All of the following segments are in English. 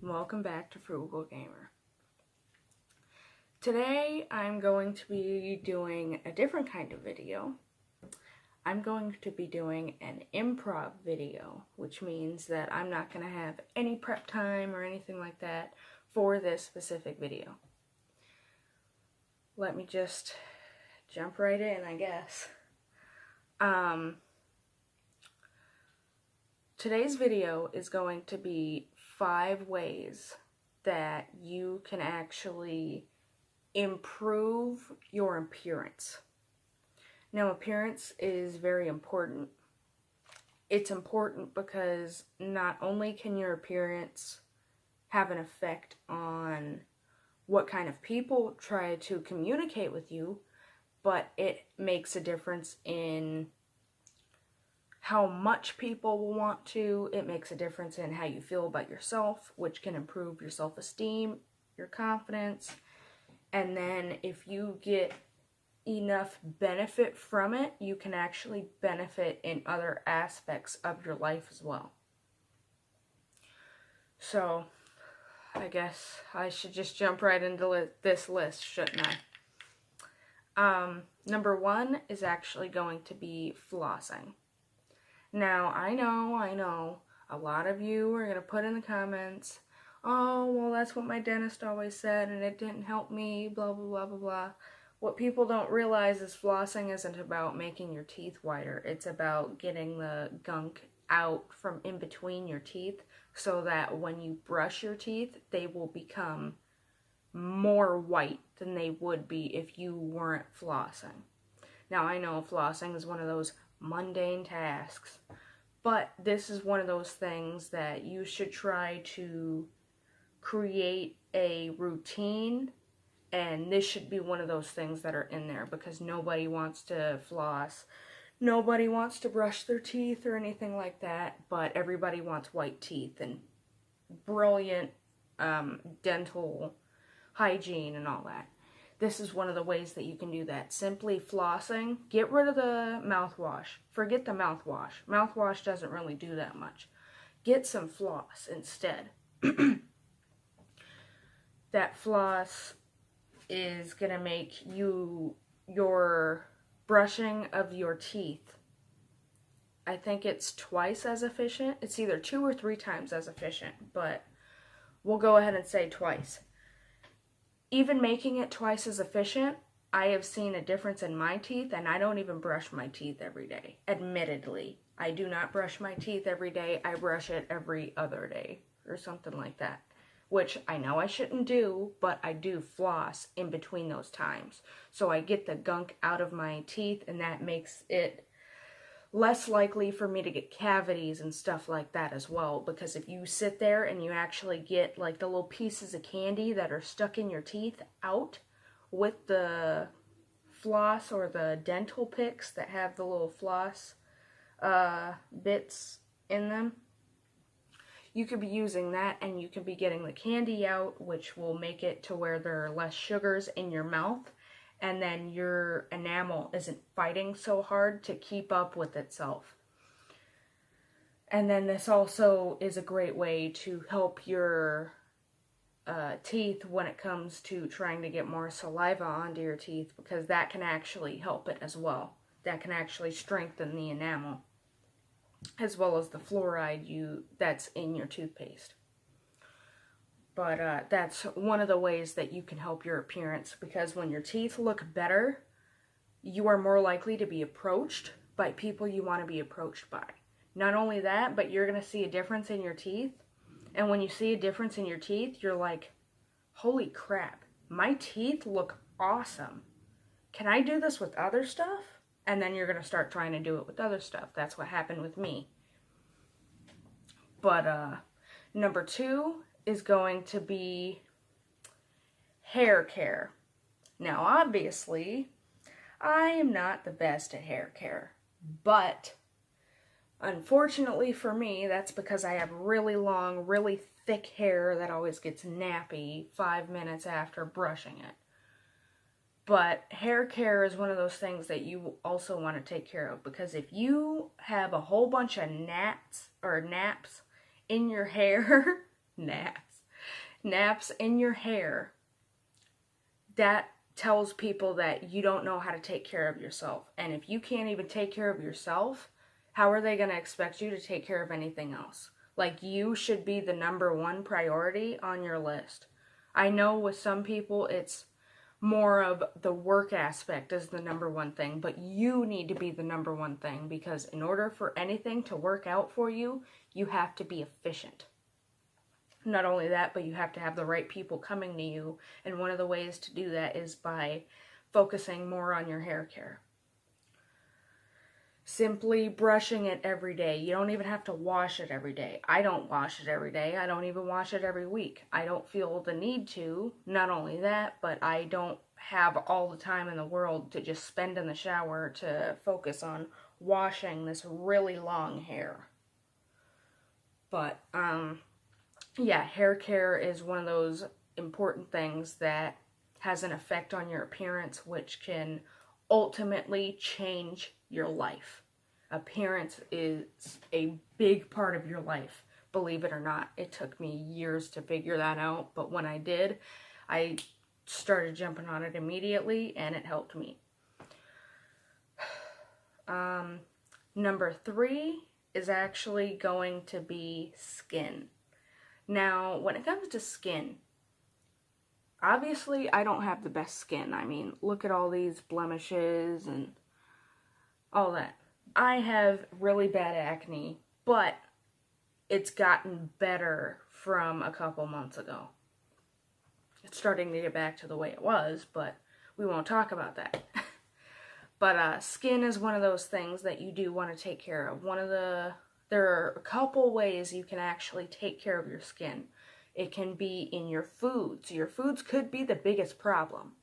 Welcome back to Frugal Gamer. Today I'm going to be doing a different kind of video. I'm going to be doing an improv video, which means that I'm not going to have any prep time or anything like that for this specific video. Let me just jump right in, I guess. Today's video is going to be 5 ways that you can actually improve your appearance. Now, appearance is very important. It's important because not only can your appearance have an effect on what kind of people try to communicate with you, but it makes a difference in how much people will want to. It makes a difference in how you feel about yourself, which can improve your self-esteem, your confidence, and then if you get enough benefit from it, you can actually benefit in other aspects of your life as well. So, I guess I should just jump right into this list, shouldn't I? Number 1 is actually going to be flossing. Now, I know, a lot of you are going to put in the comments, oh, well, that's what my dentist always said, and it didn't help me, blah, blah, blah, blah, blah. What people don't realize is flossing isn't about making your teeth whiter. It's about getting the gunk out from in between your teeth so that when you brush your teeth, they will become more white than they would be if you weren't flossing. Now, I know flossing is one of those mundane tasks, but this is one of those things that you should try to create a routine, and this should be one of those things that are in there because nobody wants to floss, nobody wants to brush their teeth or anything like that, but everybody wants white teeth and brilliant dental hygiene and all that. This is one of the ways that you can do that. Simply flossing. Get rid of the mouthwash. Forget the mouthwash. Mouthwash doesn't really do that much. Get some floss instead. That floss is going to make your brushing of your teeth, I think it's twice as efficient. It's either 2 or 3 times as efficient, but we'll go ahead and say twice. Even making it twice as efficient, I have seen a difference in my teeth, and I don't even brush my teeth every day. Admittedly, I do not brush my teeth every day. I brush it every other day or something like that, which I know I shouldn't do, but I do floss in between those times. So I get the gunk out of my teeth, and that makes it less likely for me to get cavities and stuff like that as well, because if you sit there and you actually get like the little pieces of candy that are stuck in your teeth out with the floss or the dental picks that have the little floss bits in them, you could be using that and you could be getting the candy out, which will make it to where there are less sugars in your mouth, and then your enamel isn't fighting so hard to keep up with itself. And then this also is a great way to help your teeth when it comes to trying to get more saliva onto your teeth, because that can actually help it as well. That can actually strengthen the enamel, as well as the fluoride that's in your toothpaste. But that's one of the ways that you can help your appearance, because when your teeth look better, you are more likely to be approached by people you want to be approached by. Not only that, but you're going to see a difference in your teeth. And when you see a difference in your teeth, you're like, holy crap, my teeth look awesome. Can I do this with other stuff? And then you're going to start trying to do it with other stuff. That's what happened with me. But number 2 is going to be hair care. Now, obviously, I am not the best at hair care, but unfortunately for me, that's because I have really long, really thick hair that always gets nappy 5 minutes after brushing it. But hair care is one of those things that you also want to take care of, because if you have a whole bunch of naps in your hair, naps, naps in your hair, that tells people that you don't know how to take care of yourself. And if you can't even take care of yourself, how are they going to expect you to take care of anything else? Like, you should be the number one priority on your list. I know with some people it's more of the work aspect is the number one thing, but you need to be the number one thing, because in order for anything to work out for you, you have to be efficient. Not only that, but you have to have the right people coming to you, and one of the ways to do that is by focusing more on your hair care. Simply brushing it every day. You don't even have to wash it every day. I don't wash it every day. I don't even wash it every week. I don't feel the need to. Not only that, but I don't have all the time in the world to just spend in the shower to focus on washing this really long hair. But, yeah, hair care is one of those important things that has an effect on your appearance, which can ultimately change your life. Appearance is a big part of your life, believe it or not. It took me years to figure that out, but when I did, I started jumping on it immediately, and it helped me. Number 3 is actually going to be skin. Now, when it comes to skin, obviously I don't have the best skin. I mean, look at all these blemishes and all that. I have really bad acne, but it's gotten better from a couple months ago. It's starting to get back to the way it was, but we won't talk about that. But skin is one of those things that you do want to take care of. There are a couple ways you can actually take care of your skin. It can be in your foods. Your foods could be the biggest problem.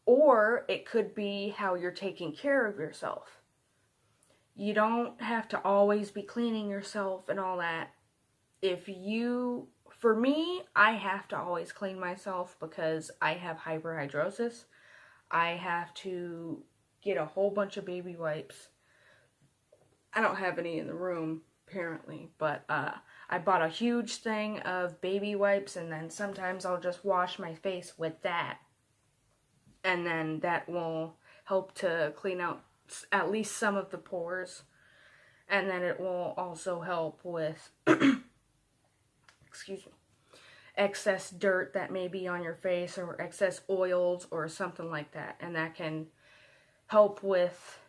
Or it could be how you're taking care of yourself. You don't have to always be cleaning yourself and all that. For me, I have to always clean myself because I have hyperhidrosis. I have to get a whole bunch of baby wipes. I don't have any in the room, apparently, but I bought a huge thing of baby wipes, and then sometimes I'll just wash my face with that. And then that will help to clean out at least some of the pores. And then it will also help with excuse me, excess dirt that may be on your face, or excess oils or something like that. And that can help with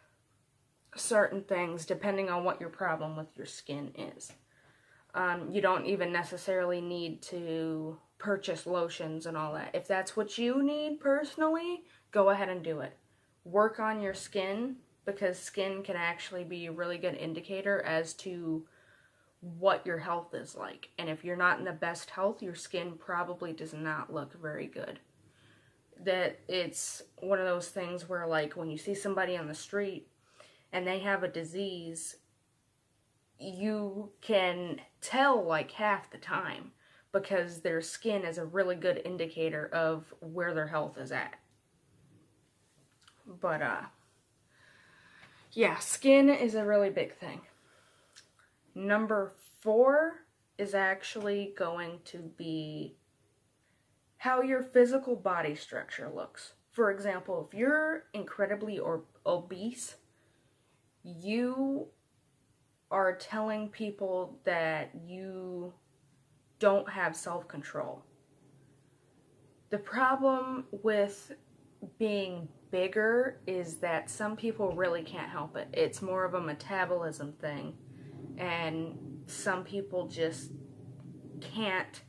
certain things depending on what your problem with your skin is. You don't even necessarily need to purchase lotions and all that. If that's what you need personally, go ahead and do it. Work on your skin, because skin can actually be a really good indicator as to what your health is like. And if you're not in the best health, your skin probably does not look very good. That it's one of those things where, like, when you see somebody on the street and they have a disease, you can tell like half the time, because their skin is a really good indicator of where their health is at. But yeah, skin is a really big thing. Number 4 is actually going to be how your physical body structure looks. For example, if you're incredibly obese, you are telling people that you don't have self-control. The problem with being bigger is that some people really can't help it. It's more of a metabolism thing, and some people just can't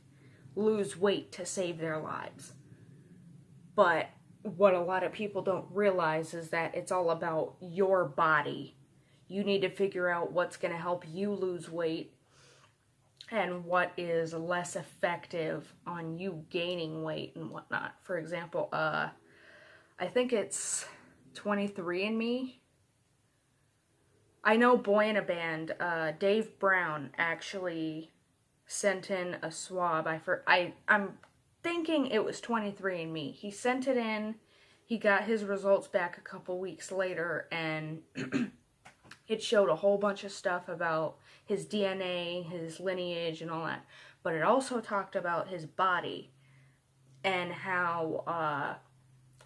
lose weight to save their lives. But what a lot of people don't realize is that it's all about your body. You need to figure out what's going to help you lose weight and what is less effective on you gaining weight and whatnot. For example, I think it's 23andMe. I know Boy in a Band, Dave Brown, actually sent in a swab. I'm thinking it was 23andMe. He sent it in. He got his results back a couple weeks later, and it showed a whole bunch of stuff about his DNA, his lineage, and all that. But it also talked about his body and how,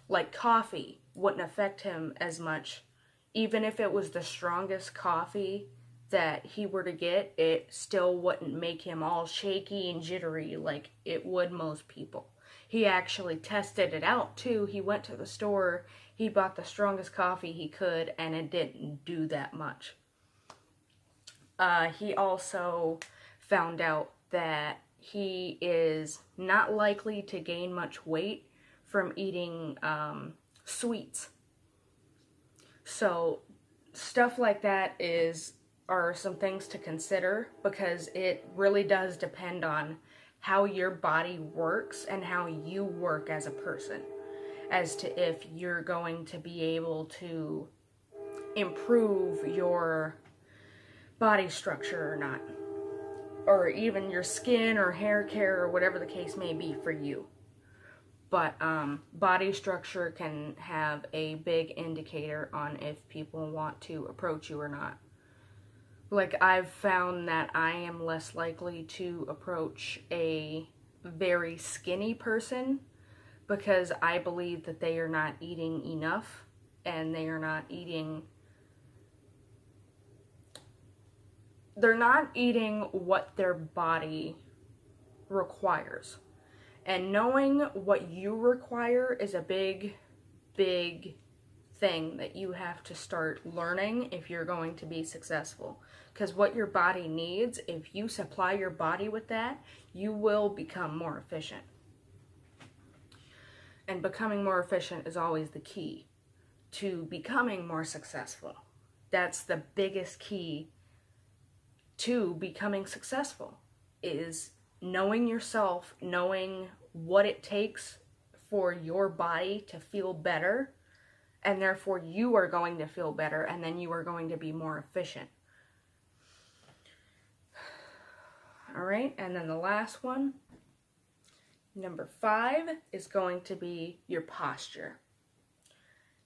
like, coffee wouldn't affect him as much. Even if it was the strongest coffee that he were to get, it still wouldn't make him all shaky and jittery like it would most people. He actually tested it out too. He went to the store, he bought the strongest coffee he could, and it didn't do that much. He also found out that he is not likely to gain much weight from eating sweets. So stuff like that are some things to consider, because it really does depend on how your body works and how you work as a person, as to if you're going to be able to improve your body structure or not, or even your skin or hair care or whatever the case may be for you. But body structure can have a big indicator on if people want to approach you or not. Like, I've found that I am less likely to approach a very skinny person because I believe that they are not eating enough, and they're not eating what their body requires. And knowing what you require is a big, big thing that you have to start learning if you're going to be successful. Because what your body needs, if you supply your body with that, you will become more efficient. And becoming more efficient is always the key to becoming more successful. That's the biggest key to becoming successful, is knowing yourself, knowing what it takes for your body to feel better, and therefore you are going to feel better, and then you are going to be more efficient. Alright, and then the last one, number 5, is going to be your posture.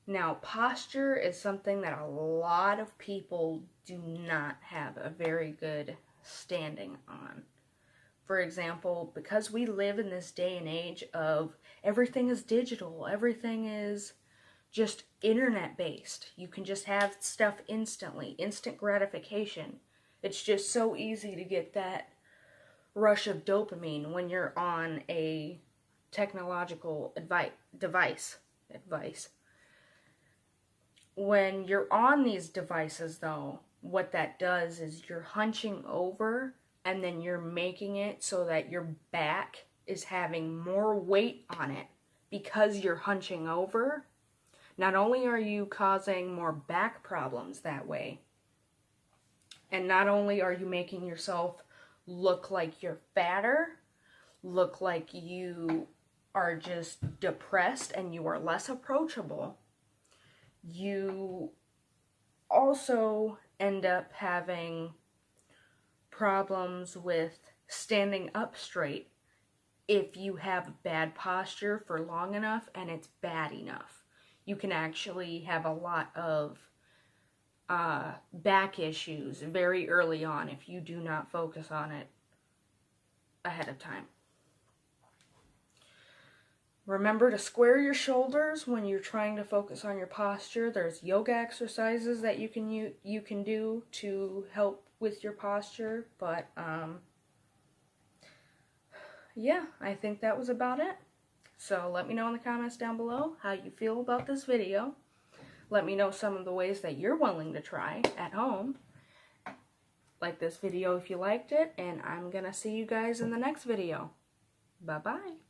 Now, posture is something that a lot of people do not have a very good standing on. For example, because we live in this day and age of everything is digital, everything is just internet based. You can just have stuff instantly, instant gratification. It's just so easy to get that rush of dopamine when you're on a technological device. When you're on these devices, though, what that does is you're hunching over, and then you're making it so that your back is having more weight on it because you're hunching over. Not only are you causing more back problems that way, and not only are you making yourself look like you're fatter, look like you are just depressed and you are less approachable, you also end up having problems with standing up straight if you have bad posture for long enough and it's bad enough. You can actually have a lot of back issues very early on if you do not focus on it ahead of time. Remember to square your shoulders when you're trying to focus on your posture. There's yoga exercises that you can do to help with your posture, but yeah, I think that was about it. So let me know in the comments down below how you feel about this video. Let me know some of the ways that you're willing to try at home. Like this video if you liked it, and I'm gonna see you guys in the next video. Bye-bye.